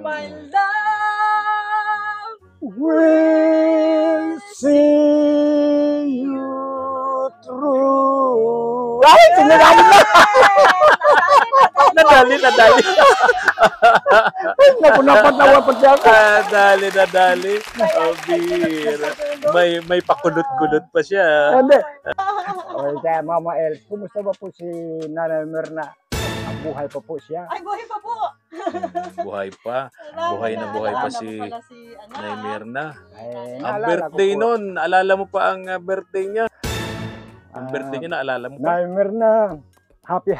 My love will see you through. Ay, sinungaling na! Nadali. Ay, naku, napatawa pa siya ako. Nadali. Oh, bihira. May pakulot-kulot pa siya. Hindi. Okay, kaya Mama El, kumusta ba po si Nanay Mirna? Ang buhay pa po siya. Ay, buhay pa po. Buhay pa. Buhay na buhay pa si Nay Mirna. Ay, Ang naalala birthday ko po. nun, alala mo pa ang birthday niya? Ang birthday niya, naalala mo pa? Nanay Mirna, happy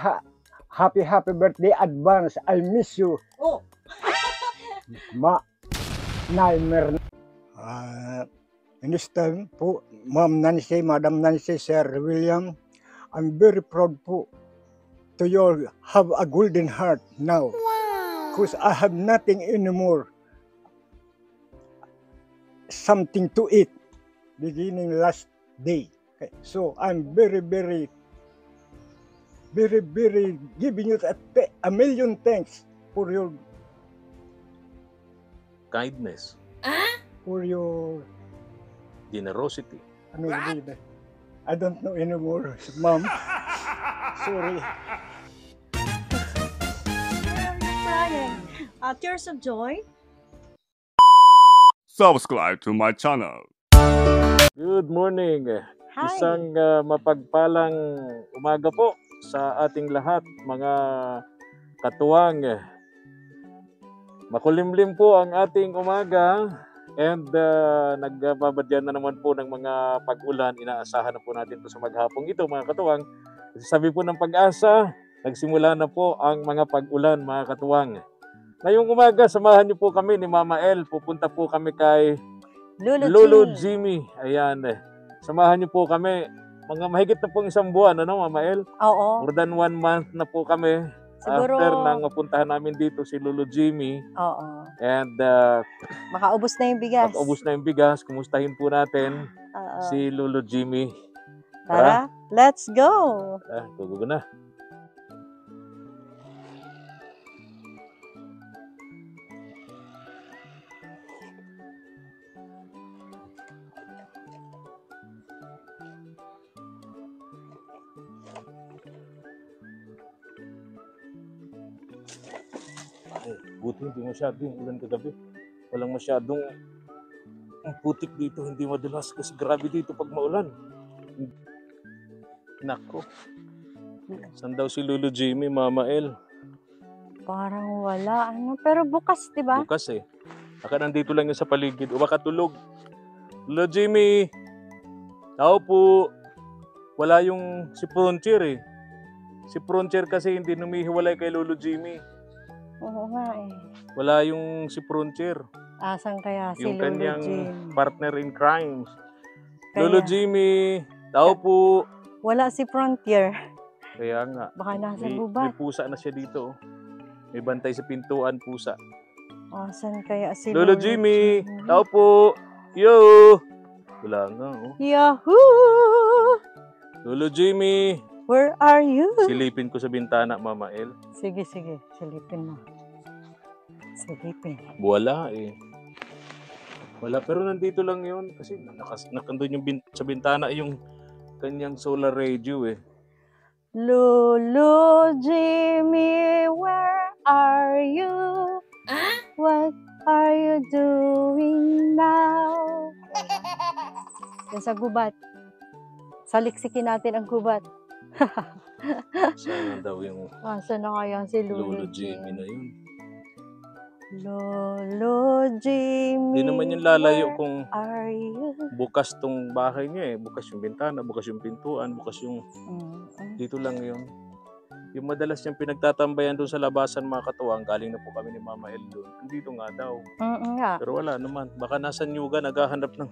birthday advance. I miss you. Oh. Nanay Mirna. In this time po, Ma'am Nancy, Madam Nancy, Sir William, I'm very proud po to you have a golden heart now. Because I have nothing anymore. Something to eat beginning last day. Okay. So I'm very giving you a million thanks for your Kindness. Generosity. I don't know anymore, Ma'am. Sorry. Brian, tears of joy. Subscribe to my channel. Good morning. Hi. Isang mapagpalang umaga po sa ating lahat, mga katuwang. Makulimlim po ang ating umaga and nagbabadyan na naman po ng mga pag-ulan. Inaasahan na po natin po sa maghapong ito, mga katuwang. Sabi po ng Pag-asa, nagsimula na po ang mga pag-ulan, mga katuwang. Ngayong umaga, samahan niyo po kami ni Mama El. Pupunta po kami kay Lolo Jimmy. Ayan. Samahan niyo po kami. Mga mahigit na pong isang buwan, ano, Mama El? Oo. More than 1 month na po kami. Siguro. After nang mapuntahan namin dito si Lolo Jimmy. Oo. And Makaubos na yung bigas. pag-ubos na yung bigas, kumustahin po natin si Lolo Jimmy. Tara, let's go. Tugo na. Buti hindi masyadong ulan kagabi. Walang masyadong putik dito, hindi madalas kasi grabe dito pag maulan. Nako. Saan daw si Lolo Jimmy, Mama El? Parang wala. Ano? Pero bukas, di ba? Bukas eh. Baka nandito lang yun sa paligid o baka tulog. Lolo Jimmy! Tao po. Wala yung si Frontier eh. Si Frontier kasi hindi numihiwalay kay Lolo Jimmy. Oo nga eh. Wala yung si Frontier. Asan kaya si Yung Lolo kanyang Jimmy? partner in crimes. Kaya- Lolo Jimmy! Tao po. Wala si Frontier. Kaya nga. Baka nasa May gubat. pusa na siya dito. May bantay sa pintuan, pusa. Asan kaya si Lolo Jimmy! Tao po! Yo! Wala nga, oh. Yahoo! Lolo Jimmy! Where are you? Silipin ko sa bintana, Mama El. Sige. Silipin mo. Silipin. Wala eh. Wala, pero nandito lang yun. Kasi nakandun yung sa bintana yung kanyang solar radio eh. Lolo Jimmy, where are you? What are you doing now? Yan sa gubat. Saliksikin natin ang gubat. Sana daw yung Asa na kaya si Lolo Jimmy na yun. Lolo Jimmy, Hindi naman yung lalayo where kung are you? bukas tong bahay niya eh. Bukas yung bintana, bukas yung pintuan, bukas yung... Dito lang yun. Yung madalas niyang pinagtatambayan doon sa labasan, mga katuwang, galing na po kami ni Mama El doon. Dito nga daw. Nga. Pero wala naman. Baka nasa Nyuga, naghahanap ng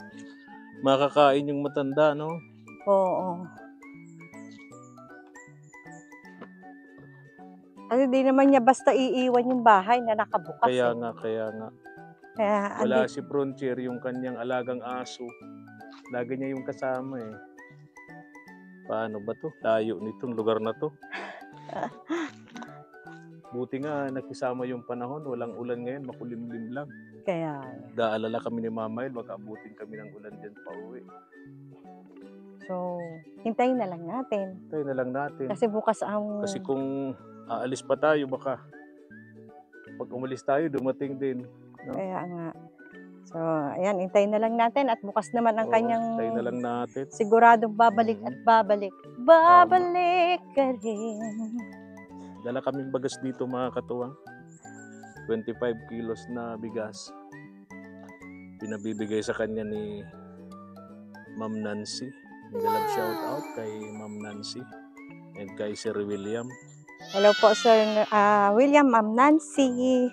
makakain yung matanda, no? Oo. Kasi di naman niya basta iiwan yung bahay na nakabukas. Kaya eh. nga. Kaya, Wala si Frontier, yung kanyang alagang aso. Lagi niya yung kasama eh. Paano ba to? Layo nitong lugar na to. Buti nga nakisama yung panahon, walang ulan ngayon, makulimlim lang. Kaya, Daalala kami ni Mama El, baka abutin kami ng ulan dyan pa uwi. so, hintayin na lang natin. Tayo na lang natin. Kasi bukas ang... Kasi kung aalis pa tayo, baka pag umalis tayo, dumating din. No? Kaya nga. So, ayan, hintayin na lang natin at bukas naman ang Oo, kanyang... tayo na lang natin. Siguradong babalik at babalik. Babalik ka rin. Dala kaming bagas dito mga katuwang. 25 kilos na bigas. Pinabibigay sa kanya ni Ma'am Nancy. Love shout out kay Ma'am Nancy and kay Sir William. Hello po, Sir William, Ma'am Nancy.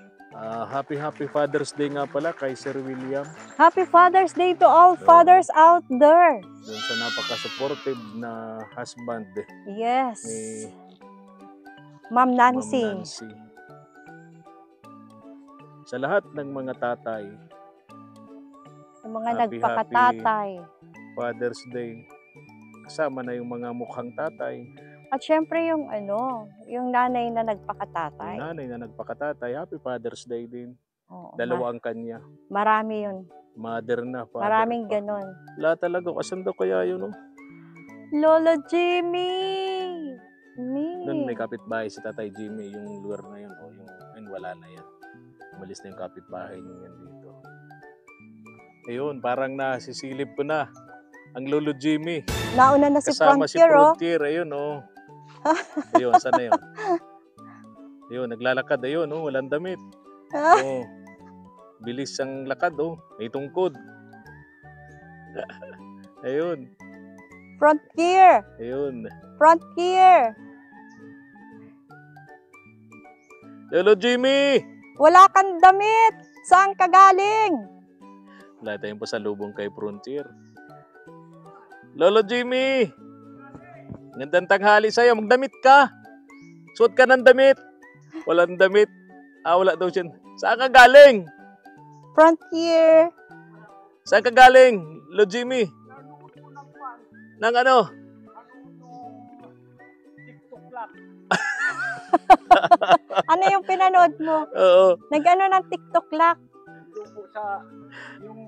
Happy Father's Day nga pala kay Sir William. Happy Father's Day to all fathers out there. Doon sa napaka-supportive na husband Yes. ni Ma'am Nancy. Ma'am Nancy. Sa lahat ng mga tatay, Yung mga Happy, nagpakatatay. Father's Day. Kasama na yung mga mukhang tatay. At syempre yung yung nanay na Yung nagpakatatay. nanay na nagpakatatay, Happy Father's Day din. Oo, Dalawa ang kanya. marami yun. Mother na, father Maraming pa. ganon. Wala talaga. Asan daw kaya yun, no? Lola Jimmy! Noon may kapitbahay si Tatay Jimmy, yung lugar na yun. O yung wala na yan. Umalis na yung kapitbahay niya dito. Ayun, parang nasisilip ko na ang Lolo Jimmy. Nauna na si Kasama si Frontier, oh. Frontier. Ayun, oh. Ayun, saan na yun? Ayun, naglalakad. Ayun, oh. Walang damit. Oh. Bilis ang lakad, oh. May tungkod. Ayun. Frontier! Ayun. Frontier! Lolo Jimmy! Wala kang damit! Saan ka galing? Wala tayong pasalubong kay Frontier. Lolo Jimmy! Gandang tanghali sa'yo. Magdamit ka! Suot ka ng damit! Walang damit. Wala daw siya. Saan ka galing? Frontier! Saan ka galing, Lolo Jimmy? Nang ano? Ano yung pinanood mo? Oo. Nag-ano ng TikTok lock? Doon po sa yung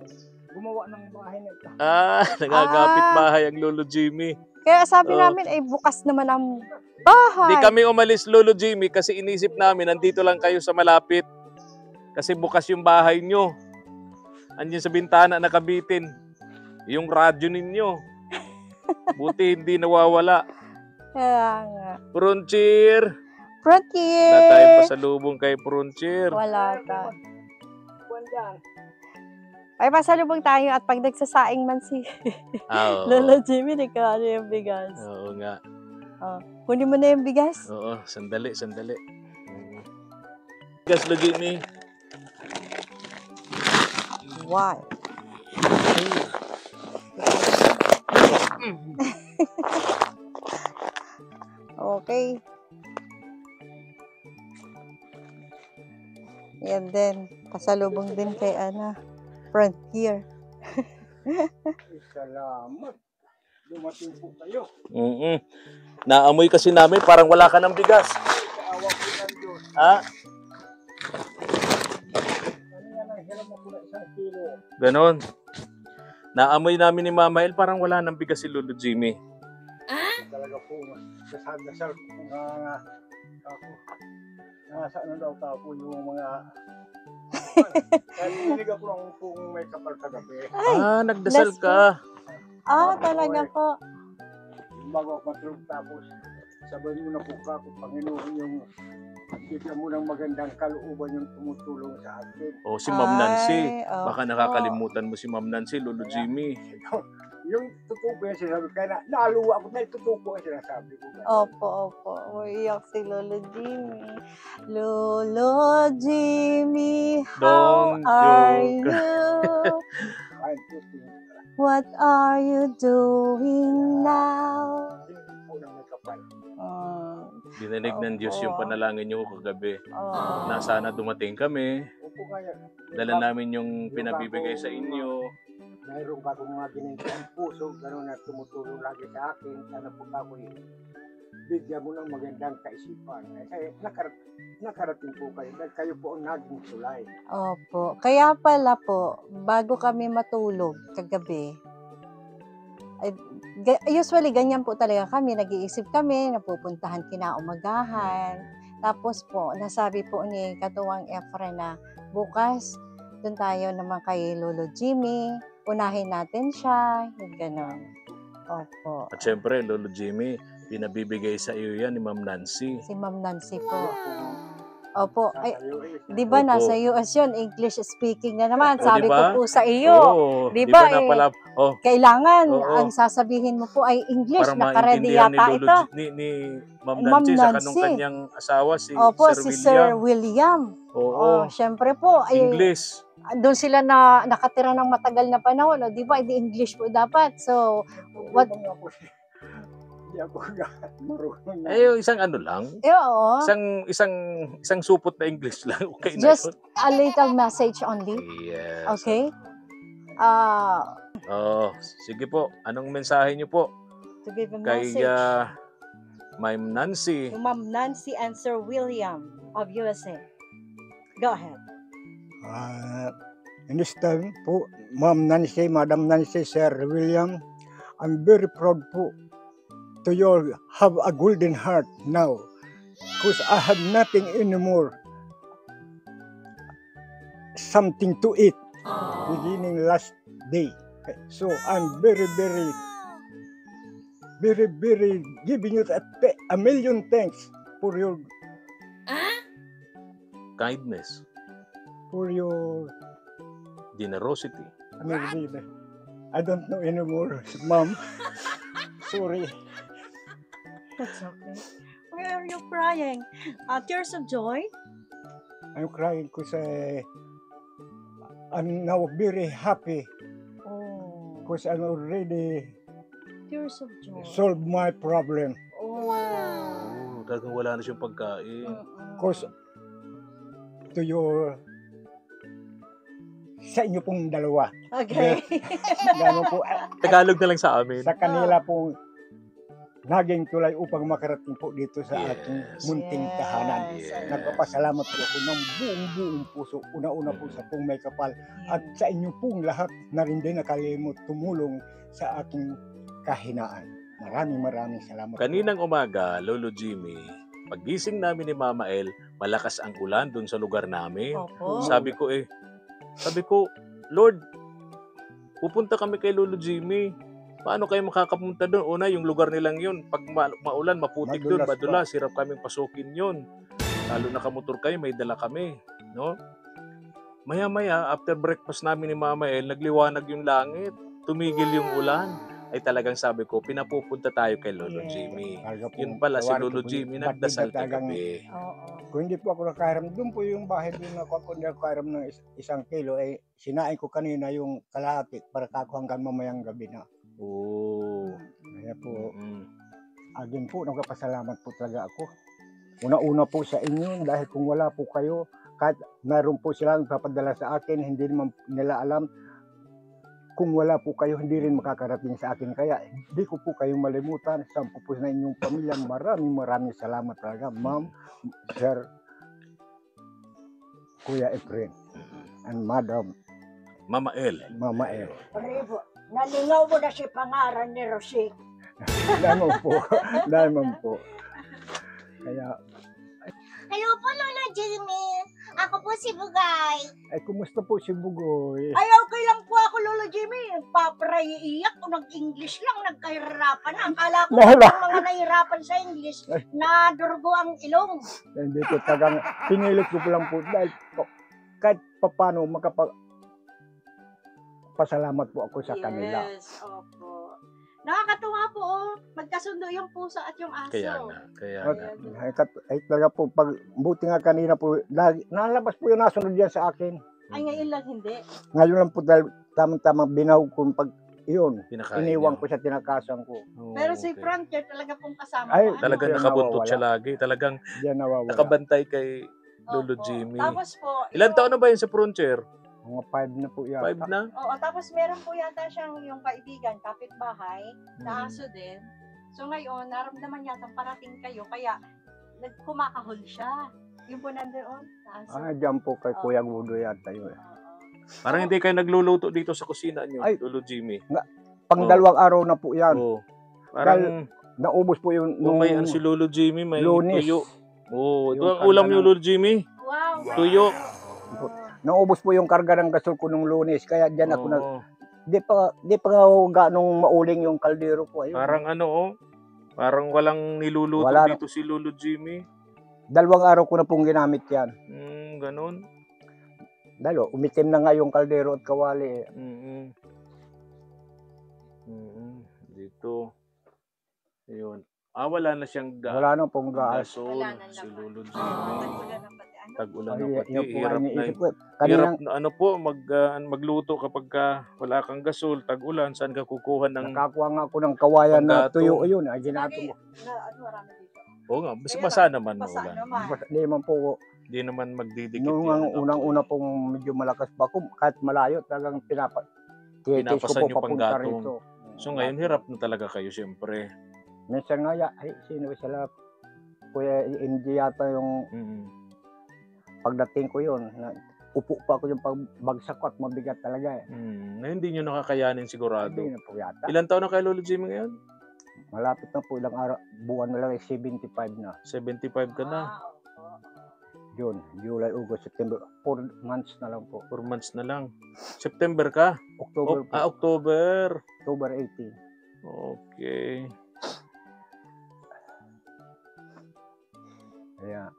gumawa ng bahay na ito. Nagagapit bahay ang Lolo Jimmy. Kaya sabi Oo. namin, ay bukas naman ang bahay. Di kami umalis, Lolo Jimmy, kasi inisip namin, nandito lang kayo sa malapit. Kasi bukas yung bahay nyo. Andiyan sa bintana nakabitin. Yung radyo ninyo. Buti hindi nawawala. Kaya nga. Frontier! Frontier! Wala tayong pasalubong kay Frontier. Wala ka. Kuwan dyan. Ay, pasalubong tayo at pag nagsasaing man si Oo. Lola Jimmy, nagkaano yung bigas. Oo nga. Kunin mo na yung bigas. Oo, sandali. Bigas, Lolo Jimmy. Why? Okay. Yan din. Pasalubong din kay Frontier. Salamat. Dumating po kayo. Naamoy kasi namin, parang wala ka ng bigas. Kaawa po ng Diyos. Ha? Kanina lang hiram ako na 1 kilo. Ganon. Naamoy namin ni Mama El, parang wala ng bigas si Lolo Jimmy. Talaga po. Dasal ko po nga ako. Nasa ano daw po yung mga kaya niliga ko lang kung may kapal kagabi. Nagdasal bless ka. Talaga po. Bago ako matulog tapos sabihin mo na po ka kung Panginoon yung bigyan mo ng magandang kalooban yung tumutulong sa atin. O, si Ma'am Nancy. Ay, Baka opo. nakakalimutan mo si Ma'am Nancy, Lolo Jimmy. Yung totoo po yung sinasabi. Kaya naaluwa ako dahil totoo po yung sinasabi ko. Opo. Umiiyak si Lolo Jimmy. Lolo Jimmy, how Don't are joke. you? Ay, puti. What are you doing now? Hindi po nang may kapal. Dinanig ng Diyos yung panalangin niyo kagabi. Oh. Na sana dumating kami. Opo kaya. Dala namin yung pinabibigay sa inyo. Mayroon ka kong mga ginintang puso, gano'n na tumutulong lagi sa akin. Sana po ako bigyan mo ng magandang kaisipan. Kasi nakarating po kayo dahil kayo po ang naging tulay. Opo. Kaya pala po, bago kami matulog kagabi, usually ganyan po talaga kami, nag-iisip kami, napupuntahan kinaumagahan. Tapos po, nasabi po ni Katuwang Efren na bukas, doon tayo naman kay Lolo Jimmy, unahin natin siya, yung gano'n. Opo. At syempre, Lolo Jimmy, pinabibigay sa iyo yan ni Ma'am Nancy. Si Ma'am Nancy po. Opo. Ay, Sa US. di ba Opo. nasa US yun, English speaking na naman. O, Sabi diba? ko po sa iyo. Oo, Di di ba, ba na pala, Kailangan Oo. ang sasabihin mo po ay English. para Nakaready maintindihan ni yata Lolo ito. ni Ma'am Ma'am Nancy sa kanong Nancy. kanyang asawa si Opo, Sir si William. Sir William. Oo, Syempre po, English. doon sila na nakatira ng matagal na panahon. Di ba, di English po dapat. So, what? Hindi ako marunong. Eh, yung isang ano lang, Oo. isang supot na English lang. Okay na Just yun. a little message only. Yes. Okay? Sige po. Anong mensahe niyo po To give a kay message Ma'am Nancy? to Ma'am Nancy and Sir William of USA. Go ahead. In this time po, Ma'am Nancy, Madam Nancy, Sir William, I'm very proud po to your have a golden heart now because I have nothing anymore something to eat beginning last day. So I'm very giving you a million thanks for your Kindness. Generosity. I don't know anymore, Ma'am. Sorry. That's okay. Why are you crying? Tears of joy? I'm crying because I'm now very happy Oh, because I'm already tears of joy. solved my problem. Oh. Talagang wala na siyang pagkain. Because to your sa inyo pong dalawa. Okay. Gano'n po, Tagalog na lang sa amin. sa kanila pong naging tulay upang makarating po dito sa Yes. ating munting tahanan. Yes. Nagpapasalamat po ako ng buong puso. Una-una po sa pong may kapal. At sa inyo pong lahat na rin din nakalimot tumulong sa aking kahinaan. Maraming salamat Kaninang umaga, Lolo Jimmy, paggising namin ni Mama El, malakas ang ulan doon sa lugar namin. Opo. Sabi ko, Lord, pupunta kami kay Lolo Jimmy. Paano kayo makakapunta doon? Una, yung lugar nilang yun. Pag maulan, maputik doon, Madulas madulas. Hirap kaming pasukin yun. Lalo nakamotor kayo, may dala kami. No? Maya-maya, after breakfast namin ni Mama El, nagliwanag yung langit. Tumigil yung ulan. Ay talagang sabi ko, pinapupunta tayo kay Lolo Yes. Jimmy. Talaga po, Yun pala si tawarin Lolo ko po, Jimmy, ba't nagdasal di ba talagang- kagabi. Oo. Kung hindi po ako nakahiram, doon po yung bahay doon ako nakahiram ng 1 kilo. Sinain ko kanina yung kalahati para kako hanggang mamayang gabi na. Oo. Kaya po, Mm. again po, nagpapasalamat po talaga ako. Una-una po sa inyo dahil kung wala po kayo, kahit meron po silang papadala sa akin, hindi naman nila alam. Kung wala po kayo, hindi rin makakarating sa akin. Kaya hindi ko po kayong malimutan. Sampu po na inyong pamilya. Maraming salamat talaga, Ma'am, Sir, Kuya Efren, and Madam Mama El. Mama El. Ribo, nalingaw mo na si pangaran ni Rosik. Diamond po. Kaya, Hello po, Lolo Jimmy. Ako po si Bugay. kumusta po si Bugoy? Ay, okay lang po ako, Lolo Jimmy. Papaiiyak ko nag-English lang, nagkahirapan na. Akala ko Lala. yung mga nahirapan sa English, na durgo ang ilong. Hindi po talagang pinilit ko po lang po dahil kahit papano pasalamat po ako sa kanila. Yes, opo. Nakakatuwa po, magkasundo yung puso at yung aso. Kaya nga. Ay talaga po, buti nga kanina po, nalabas po yung nasunod yan sa akin. Ay, ngayon lang hindi. Ngayon lang po dahil tamang binahog ko pag iyon, Pinakain iniwan niyo. ko sa tinakasan ko. Oo, Pero si okay. Frankie talaga pong kasama Ay, ko. Talagang Hindi nakabuntot nawawala. siya lagi. Talagang Diyan nawawala. nakabantay kay Lolo Opo. Jimmy. Tapos po, Ilan taon na ba yun sa frontier? Mga 5 na po yata. 5 na? Oo, tapos meron po yata siyang yung kaibigan, kapitbahay, Hmm. na aso din. So ngayon, naramdaman yata parating kayo, kaya nagkumakahol siya. Yung po nandoon. Diyan po kay Kuya Gudo yata yun. Parang hindi kayo nagluluto dito sa kusina niyo, Ay. Lolo Jimmy. Pang Oh. 2 araw na po yan. Oo. Parang Naubos po yung kung may si Lolo Jimmy, may Lunes. tuyo. Oo, ito Yung ang ulam karga niyo, ng- Lolo Jimmy. Wow! Tuyo. Naubos po yung karga ng gasol ko nung Lunes. Kaya diyan ako nag... Oo. Di pa ako ganong mauling yung kaldero po. Ayun. Parang parang walang niluluto Wala dito si Lolo Jimmy. 2 araw ko na pong ginamit yan. Ganun. Dalo, umitim na nga yung kaldero at kawali. Dito. Ayun. Wala na siyang Wala na pong gas. gasol. Wala na Si laman. Lolo Tag-ulan Jimmy. ng pati. Ano? Tag-ulan Ay, na pati. yun po Hirap ang na. iniisip ko. Hirap Kanina, na magluto kapag wala kang gasol, tag-ulan, saan ka kukuha ng... nakakuha nga ako ng kawayan na panggatong. tuyo. Ayun, ay ginato Lagi, mo. marami dito. Oo nga, Kaya basa naman Basa ulan. naman. Hindi man po. Hindi naman magdidikit Noong yan. ang unang-una pong medyo malakas pa ako, kahit malayo, talagang tinitis ko Pinapasan po yung papunta panggatong. rito. So ngayon, hirap na talaga kayo, siyempre. Minsan nga, ay, sino sila? Kuya, hindi yata yung pagdating ko yun. Upo pa ako yung pagbagsak ko at mabigat talaga eh. Ngayon, hindi nyo nakakayanin sigurado. Hindi na po yata. Ilan taon na kay Lolo Jimmy ngayon? Malapit na po ilang araw, buwan na lang, 75 na. 75 ka na. Wow. June, July, August, September, 4 months na lang po. 4 months na lang. September ka? October po, October. October 18. Okay. Kaya,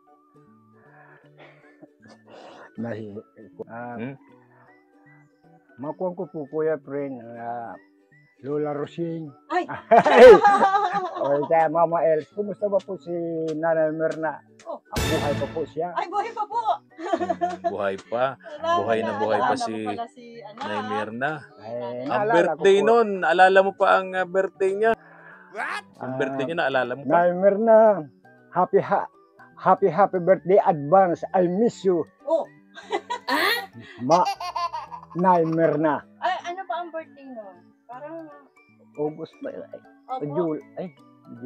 makuha ko po Kuya Friend, Lola Rosing. Ay! O kaya Mama El, kumusta ba po si Nanay Merna? Oh. Ang buhay pa po siya. Ay, buhay pa po! Buhay pa. Buhay na buhay pa si Nay Mirna. Ay, Ang naalala birthday ko po, nun, alala mo pa ang birthday niya? Ang ah, birthday niya, naalala mo pa? Nanay Merna, happy birthday advance. I miss you. Oh! Nay Merna. Ay, ano ba ang birthday nun? Parang, August ba? Ay, opo, June.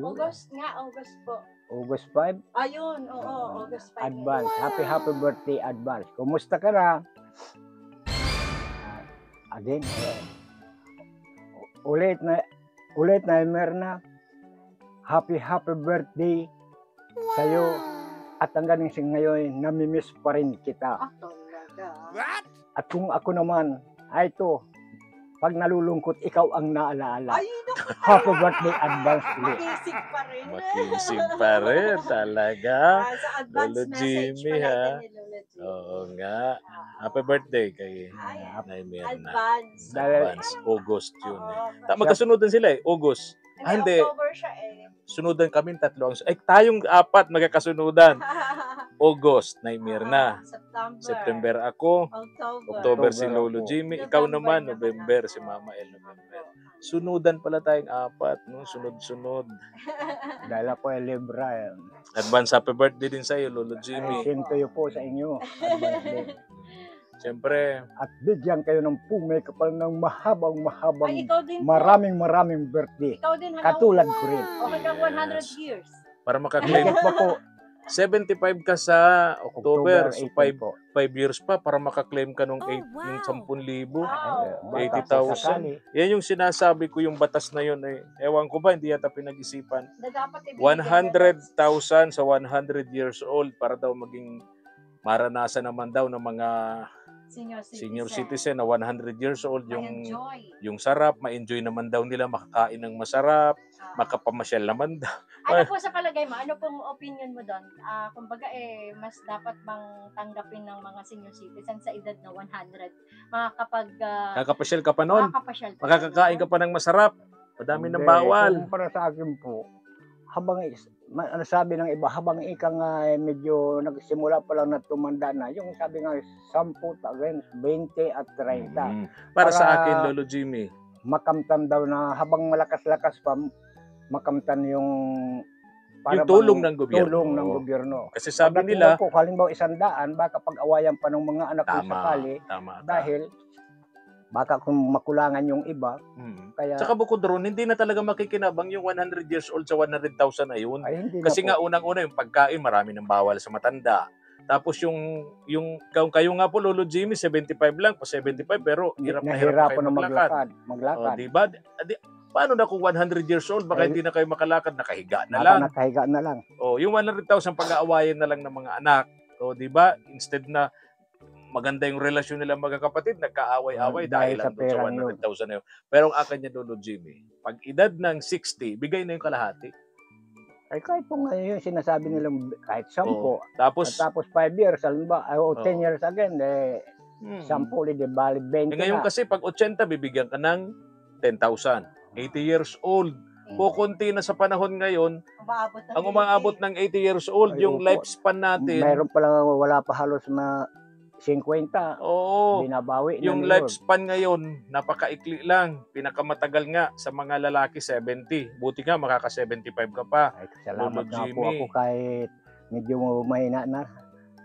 August nga, August po. August 5. Ayun, oo, August 5. Advance. Happy birthday advance. Kumusta ka na? Again, ulit na Merna. Happy birthday sa'yo. At hanggang ngayon, namimiss pa rin kita. Ah, talaga. At kung ako naman, ay ito, pag nalulungkot, ikaw ang naalaala. Ay, naku, Happy birthday advance ulit. makisig pa rin. Makisig pa rin, talaga. Sa advance Lolo message Jimmy, pa ha? natin ni Lola Jimmy. Oo nga. Happy birthday kay Ay, Nay Mirna. advance. Advance. August yun eh. Oo. Magkasunod din sila eh. August. Hindi. October siya eh. Sunudan kami tatlo. Tayong 4 magkakasunudan. August, Nay Mirna. September ako. October si October Lolo ako. Jimmy. Ikaw naman, November November. Si Mama El, November. Sunudan pala tayong 4. No? Sunod-sunod. Dahil ako ay Libra. Advance happy birthday din sa'yo, Lolo Jimmy. Sinto yun po sa inyo. Advance day. Siyempre, At bigyan kayo ng pumay kapal ng mahabang Ay, ikaw din po. maraming birthday. Ikaw din Katulad ko rin. O hanggang 100 years. para makaklaim. Higit pa po. 75 ka sa October. So 18 po. 5 years pa para makaklaim ka nung Oh, 8, wow. yung 10,000. Wow. 80,000. Yan yung sinasabi ko yung batas na yun eh. Ewan ko ba, hindi yata pinag-isipan. Na dapat ibigay 100,000 sa 100 years old para daw maging maranasan naman daw ng mga senior citizen na 100 years old yung sarap, ma-enjoy naman daw nila, makakain ng masarap, makapamasyal naman daw. Ano po sa palagay mo? Ano pong opinion mo doon? Kumbaga mas dapat bang tanggapin ng mga senior citizen sa edad na 100? Makakapag Kakapasyal ka pa nun, makakapasyal pa makakakain ka pa ng masarap, madami ng bawal. Kung para sa akin po, habang ano sabi ng iba, habang ika nga medyo nagsimula pa lang na tumanda na, yung sabi nga 10, 20 at 30. Para sa Para- akin, Lolo Jimmy, Makamtan daw na habang malakas-lakas pa, makamtan yung yung tulong ng gobyerno. Tulong ng gobyerno. Kasi sabi Pagdating nila, po, halimbawa 100, baka pag-awayan pa ng mga anak ko tama, sakali, tama. dahil Baka kung makulangan yung iba, kaya Tsaka bukod doon, hindi na talaga makikinabang yung 100 years old sa 100,000 na yun. ay hindi Kasi na nga unang-una yung pagkain, marami ng bawal sa matanda. Tapos yung kayo nga po, Lolo Jimmy, 75 lang, pa 75, pero po, hirap na nahirapan kayo na maglakad. maglakad. Diba? Paano na kung 100 years old, baka Ay, hindi na kayo makalakad, nakahiga na lang. Nakahiga na lang. Yung 100,000 pag-aawayan na lang ng mga anak. Di ba? Instead na maganda yung relasyon nila magkakapatid, nagkaaway-away dahil lang doon sa 100,000 na yun. Pero ang akin niya, Lolo Jimmy, pag edad ng 60, bigay na yung kalahati. Ay kahit po ngayon yung sinasabi nilang kahit 10, Tapos 5 years, halimbawa, o 10 years again, 10 ulit, bali 20 ngayon na. kasi pag 80, bibigyan ka ng 10,000. 80 years old. Kukunti na sa panahon ngayon, ang umaabot ng 80 years old, Ay, yung opo. lifespan natin. Mayroon pa lang, wala pa halos na 50. Oo. Binabawi Yung na lifespan ngayon, napakaikli lang. Pinakamatagal nga sa mga lalaki, 70. Buti nga, makaka-75 ka pa. Ay, salamat Lolo nga po Jimmy. ako kahit medyo mahina na.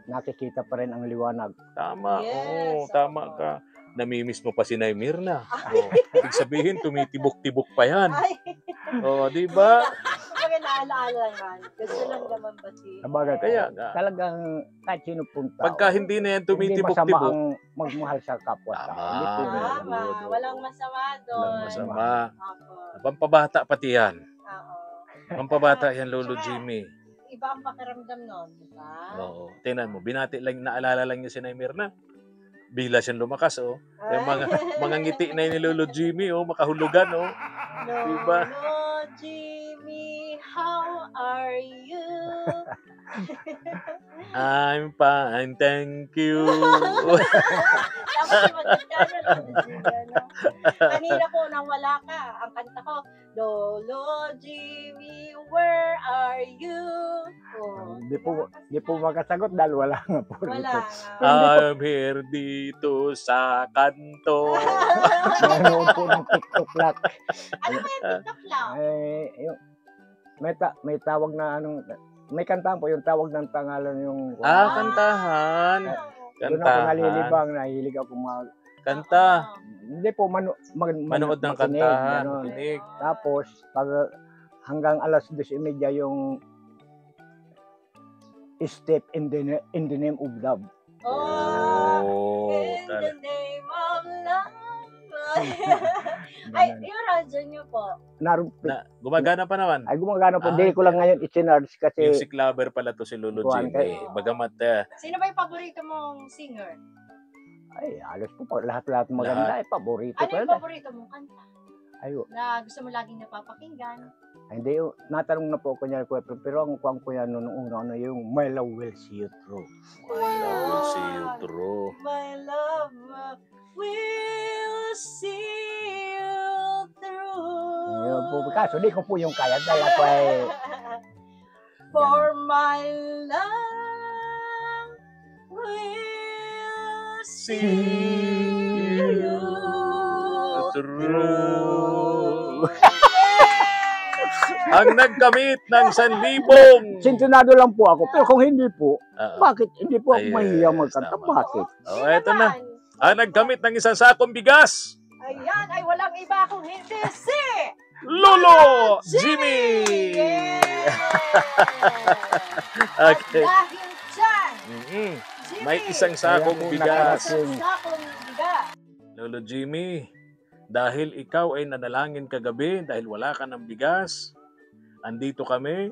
Nakikita pa rin ang liwanag. Tama, Yes, tama opo. ka. Namimiss mo pa si Nay Mirna. Ibig sabihin, tumitibok-tibok pa yan. Ay, Di ba? kumbaga naalaala naman. Gusto lang naman batiin. Sabagay, Kaya nga. talagang kahit sino pong tao. Pagka hindi na yan hindi masama tumitibok-tibok, ang magmahal sa kapwa tao. Tama. Hindi po Tama. ganun. Tama. Walang masama doon. walang masama. Opo. Pampabata pati yan. Oo. Pampabata yan, Lolo Jimmy. Iba ang pakiramdam nun, di ba? Oo. Tingnan mo, binati lang, naalala lang niya si Nay Mirna. Bigla siyang lumakas, oh. Yung mga ngiti na yun ni Lolo Jimmy, oh, makahulugan, oh. Diba? Lolo Jimmy, how are you? I'm fine, thank you. Tapos magkano Lolo Jimmy, ano? Kanina po nang wala ka, ang kanta ko, Lolo Jimmy, where are you? Oh, Hindi po makasagot dahil wala nga po. Wala dito. nga. I'm here dito sa kanto. Mayroon po ng TikTok lang. Ano ba yung TikTok lang? May tawag na may kantahan po yung tawag ng pangalan yung Kantahan. doon ako nalilibang, nahilig ako Kanta. hindi po Manood ng makinig, kantahan. ganon. Makinig. Tapos pag hanggang alas 10:30 yung Step in the Name of Love. Oh, in the name of love. Ay, yung radyo niyo po. Gumagana pa naman. Ay gumagana po. Ah, Hindi ko lang ngayon i-charge kasi Music lover pala to si Lolo Kuwan Jimmy. kayo. Bagamat Sino ba yung paborito mong singer? ay halos po lahat maganda ay paborito Ano ko yung yan. paborito mong kanta? Ayo. Na gusto mo laging napapakinggan? Ay, hindi, natanong na po ako niya, pero ang kuwang ko yan noong una, yung My Love Will See You Through. will see you through. My love will see you through. Yun po, kaso di ko po yung kaya dahil ako ay For my love will see you through. Ang nagkamit ng 1,000. sintonado lang po ako, pero kung hindi po, Oo. bakit hindi po ako Ay, mahiya yes, magkanta? tama. Bakit? Oh, eto na. Ang nagkamit ng 1 sakong bigas. Ayan, ay walang iba kung hindi si Lolo Jimmy! Okay. Dahil dyan, Mhm. Jimmy, May 1 sakong Kaya po bigas. isang sakong bigas. Lolo Jimmy, dahil ikaw ay nanalangin kagabi dahil wala ka ng bigas, andito kami.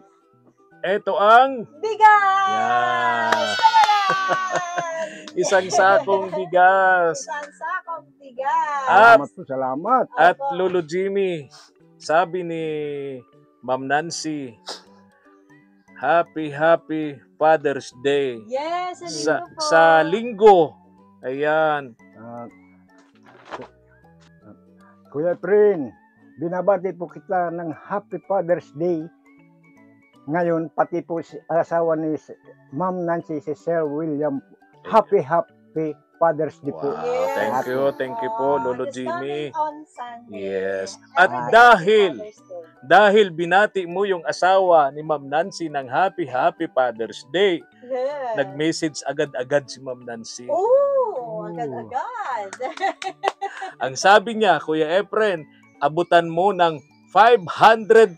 Ito ang Bigas! Yan. Tararan! 1 sakong bigas. Isang sakong bigas. At- Salamat po, salamat. At Lolo Jimmy, sabi ni Ma'am Nancy, Happy Father's Day. Yes, Sa linggo. Ayan. Ah, Kuya Prin, binabati po kita ng Happy Father's Day. Ngayon, pati po si asawa ni Ma'am Nancy, si Sir William, Happy Father's Day po. Wow, thank you po, Lolo This Jimmy. coming on Sunday. Yes. Happy At dahil Father's Day. dahil binati mo yung asawa ni Ma'am Nancy ng Happy Father's Day, Yeah. nag-message agad-agad si Ma'am Nancy. Oh, agad-agad. Ang sabi niya, Kuya Efren, abutan mo ng 500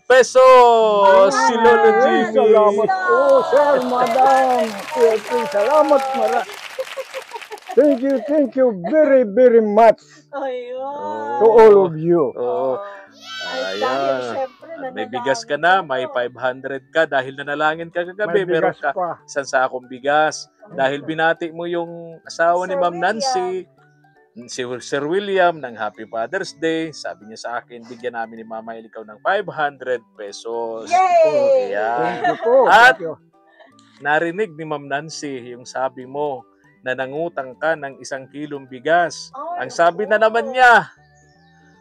pesos si Lolo Jimmy. Salamat po, sir, madam. Salamat, Thank you very, very much Ayun. to all of you. Oo. Ay, dahil Ayan. syempre, May bigas ka na, may 500 ka dahil nanalangin ka kagabi. May Meron bigas ka pa. isang sakong bigas. Dahil binati mo yung asawa ni Sir Ma'am William. Nancy, si Sir William ng Happy Father's Day. Sabi niya sa akin, bigyan namin ni Mama El ikaw ng 500 pesos. Yay! Ayan. Thank you po. At- Thank you. Narinig ni Ma'am Nancy yung sabi mo na nangutang ka ng 1 kilong bigas. Ay, Ang sabi na oo. naman niya,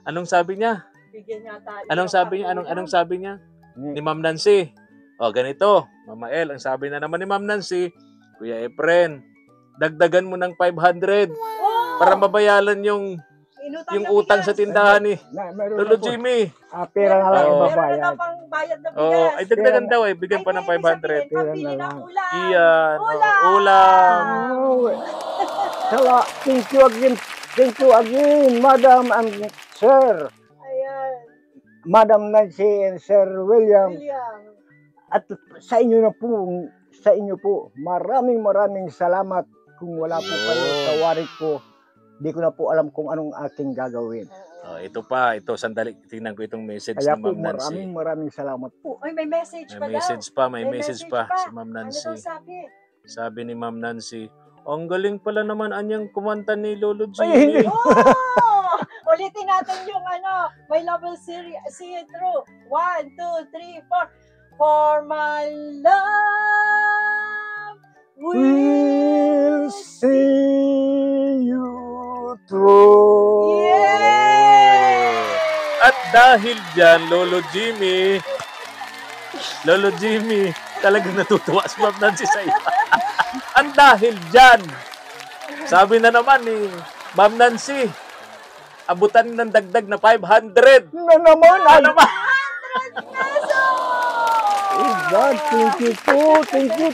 anong sabi niya? Bigyan niya tayo. Anong sabi niya? Anong sabi niya? Ni Ma'am Nancy. O, ganito. Mama El, ang sabi na naman ni Ma'am Nancy, Kuya Efren, dagdagan mo ng 500 Oh! para mabayaran yung utang sa tindahan ni Meron Lolo na po. Jimmy. Pera na lang Oo. Meron na ibabayad. pang bayad na bigas. Oh, ay dagdagan daw eh. Bigyan pa ng 500. Pera Pambili na ng lang. ulam. Iyan. Ulam. Ulam. Oh, thank you again, madam and sir. Ayan. Madam Nancy and Sir William. William. At sa inyo po, maraming salamat. Kung wala po kayo sa warit ko, di ko na po alam kung anong aking gagawin. Oh, ito pa. Ito, sandali. Tingnan ko itong message Kaya ni po, Ma'am Nancy. maraming salamat po. Uy, may message pa May daw. message pa. May May message message pa pa. si Ma'am Ano Nancy. daw sabi? Sabi ni Ma'am Nancy, ang galing pala naman anyang kumanta ni Lolo Ay, Jimmy. Oh! Ulitin natin yung may love will see it through. 1, 2, 3, 4. For my love we'll see you through. Yeah! At dahil dyan, Lolo Jimmy, talagang natutuwa si Ma'am Nancy sa iyo. Ang dahil dyan, sabi na naman ni Ma'am Nancy, abutan ng dagdag na 500. Na naman, ay, Ano ba? oh God, thank you po, thank you.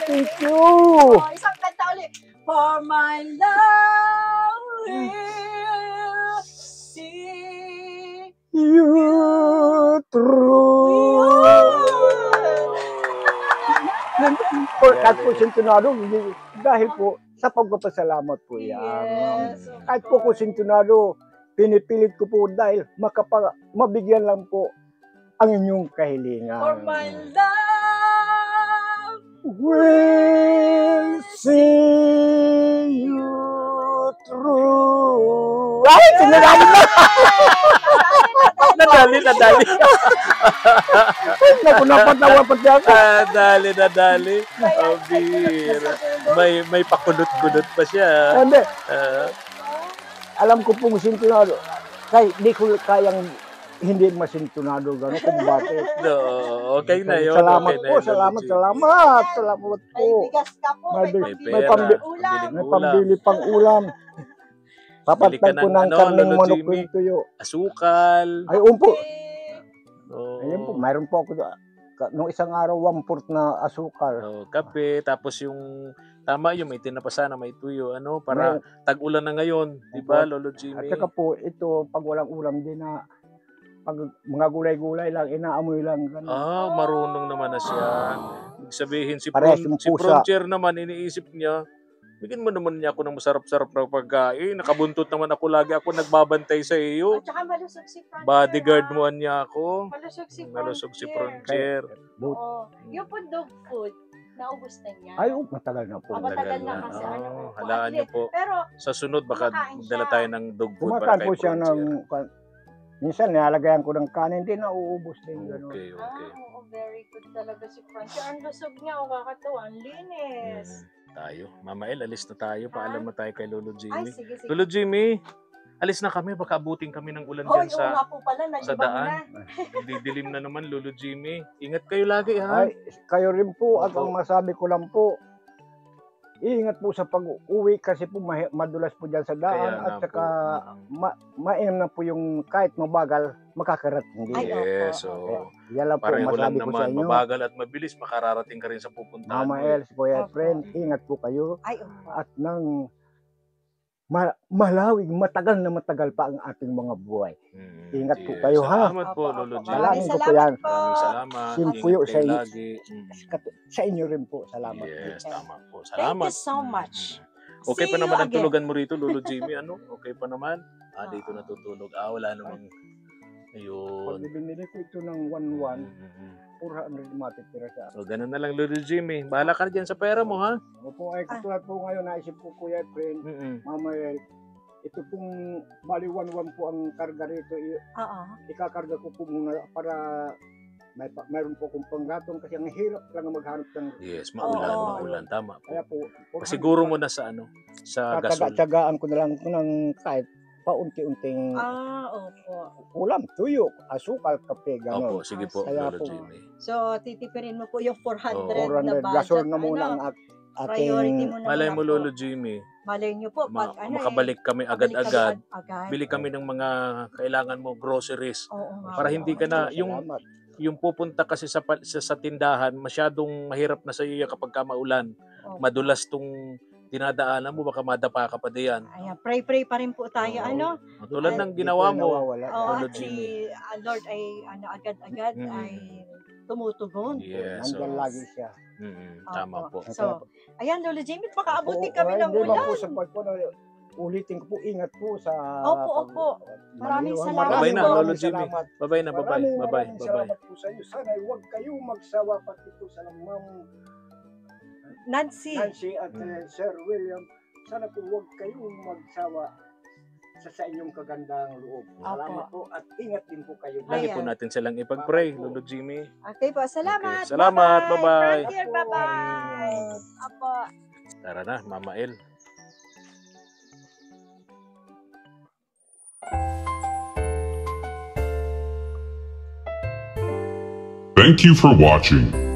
Oh, isang kanta ulit. For my love will see You through. Kahit po sintunado, dahil po sa pagpapasalamat po yan. Yes, of Kahit po course. sintunado, pinipilit ko po dahil mabigyan lang po ang inyong kahilingan. For my love We'll see you through. Ay, sinunod na! Nadali. Naku, napatawa pati ako. Nadali. Oh, dear. May pakunot-kunot pa siya. Hindi, Ah, alam ko pong sintunado. Di ko kayang hindi masintunado gano'n kung bakit. no, okay na yun. Salamat okay na po, yun, salamat may po. bigas ka po. May May pera, pambili pambiling ulam. May pambili pang ulam. Papatay Bili ka ko ng ng karneng Lolo manok Jimmy. yung tuyo. Asukal. Ay, umpo. Oo. Ayun po, mayroon po ako nung isang araw, 1/4 na asukal. Oh, kape, tapos yung tama yung may tinapasa na may tuyo, para tag-ulan na ngayon, di ba, Lolo At Jimmy? saka po, ito, pag walang ulam din na, pag mga gulay-gulay lang, inaamoy lang. Ganun. Marunong naman na siya. Ibig sabihin, si Parehas yung pusa. Frontier naman, iniisip niya, bigyan mo naman niya ako ng masarap-sarap na pagkain. Nakabuntot naman ako lagi. Ako nagbabantay sa iyo. At saka malusog si Frontier. Bodyguard ha? mo niya ako. Malusog si Frontier. Nalusog si Frontier. Oo. Yung po dog food, naubos na niya. Ay, matagal na po. Matagal na kasi Oo, po, halaan at niyo least. po. Pero, Sa sunod, baka Kumakain siya. dala tayo ng dog food para Kumakain kay po siya Frontier. minsan nilalagayan ko ng kanin, din nauubos din. Ganun. Okay. oo, very good talaga si Frontier. Ang lusog niya, kakatawa, ang linis. Tayo. Mama El, alis na tayo. Paalam na tayo kay Lolo Ay, Jimmy. sige, sige. Lolo Jimmy, alis na kami. Baka abutin kami ng ulan Hoy, dyan oo nga po pala, sa nalibang daan. na. Didilim na naman, Lolo Jimmy. Ingat kayo lagi, ha? Ay, kayo rin po, at Opo. ang masabi ko lang po, ingat po sa pag-uwi kasi po madulas po dyan sa Kaya daan nga at saka po. mainam na po yung kahit mabagal, makakarating din. Ay, opo, Yes, opo. oo. Yan lang po Pareho lang masabi ko sa naman. inyo. Mabagal at mabilis, makararating ka rin sa pupuntahan Mama mo. Els, Kuya Opo. Friend, ingat po kayo Ay, opo. at nang malawig, matagal na matagal pa ang ating mga buhay. Ingat po Yes. kayo, ha? Salamat po, Opo, Lolo opo. Jimmy. Maraming ko po yan. Maraming salamat. Simple Ingat yun kayo sa inyo. lagi. Sa inyo rin po, salamat. Yes, tama po. Thank Salamat. you so much. Okay See pa naman you ang again. tulugan mo rito, Lolo Jimmy. Ano? Okay pa naman? Dito Ah. natutulog. Wala namang... Ayun. Pag binili ko ito ng 1-1, 400 matitira sa akin. So, ganun na lang, Lolo Jimmy. Bahala ka na dyan sa pera mo, ha? Opo, ay katulad po ngayon, naisip ko, Kuya Efren, mamaya, ito pong bali 1-1 po ang karga rito, Oo. ikakarga ko po muna para mayroon po akong panggatong kasi ang hirap lang maghanap ng Yes, maulan, Oo. maulan. Tama po. kaya po. Siguro mo na sa sa gasol. Tsagaan ko na lang ng kahit paunti-unting Opo. ulam, tuyo, asukal, kape, Opo, gano'n. sige po, Kaya Lolo po, Jimmy. So, titipirin mo po yung 400 na 400 budget. gasol na muna ang Priority ating mo na Malay muna mo, po. Lolo Jimmy. Malay nyo po, pag Makabalik kami balik agad-agad. agad. Bili kami ng mga kailangan mo, groceries. Oo nga. Para hindi ka na, Salamat. yung pupunta kasi sa tindahan, masyadong mahirap na sa iyo kapag ka maulan. Oo. Madulas tong dinadaanan mo, baka madapa ka pa diyan. Ayan, pray pa rin po tayo, Oo. ano? Tulad ng Hindi ginawa ko mo. nawawala. Oo, Lolo at Jimmy. si Lord ay agad-agad ay tumutugon. Yes. Nandyan lagi siya. Tama po. So, ayan, Lolo Jimmy, baka abutin Oo, kami ay, ng hindi ba ulan. po sa pagpuno, ulitin ko po, ingat po sa... Opo. Maraming salamat Babay na, po. Lolo Jimmy. Bye-bye na, bye-bye. Bye-bye. Maraming salamat po sa inyo. Sana huwag kayong magsawa pati po sa Ma'am Nancy. Nancy at Sir William. Sana po huwag kayong magsawa sa inyong kagandang loob. Salamat po at ingat din po kayo. Lagi po Ayan. natin silang ipag-pray, Lolo Jimmy. Okay po, salamat. Okay, salamat. Bye-bye. From here, bye-bye. Apo. Tara na, Mama El. Thank you for watching.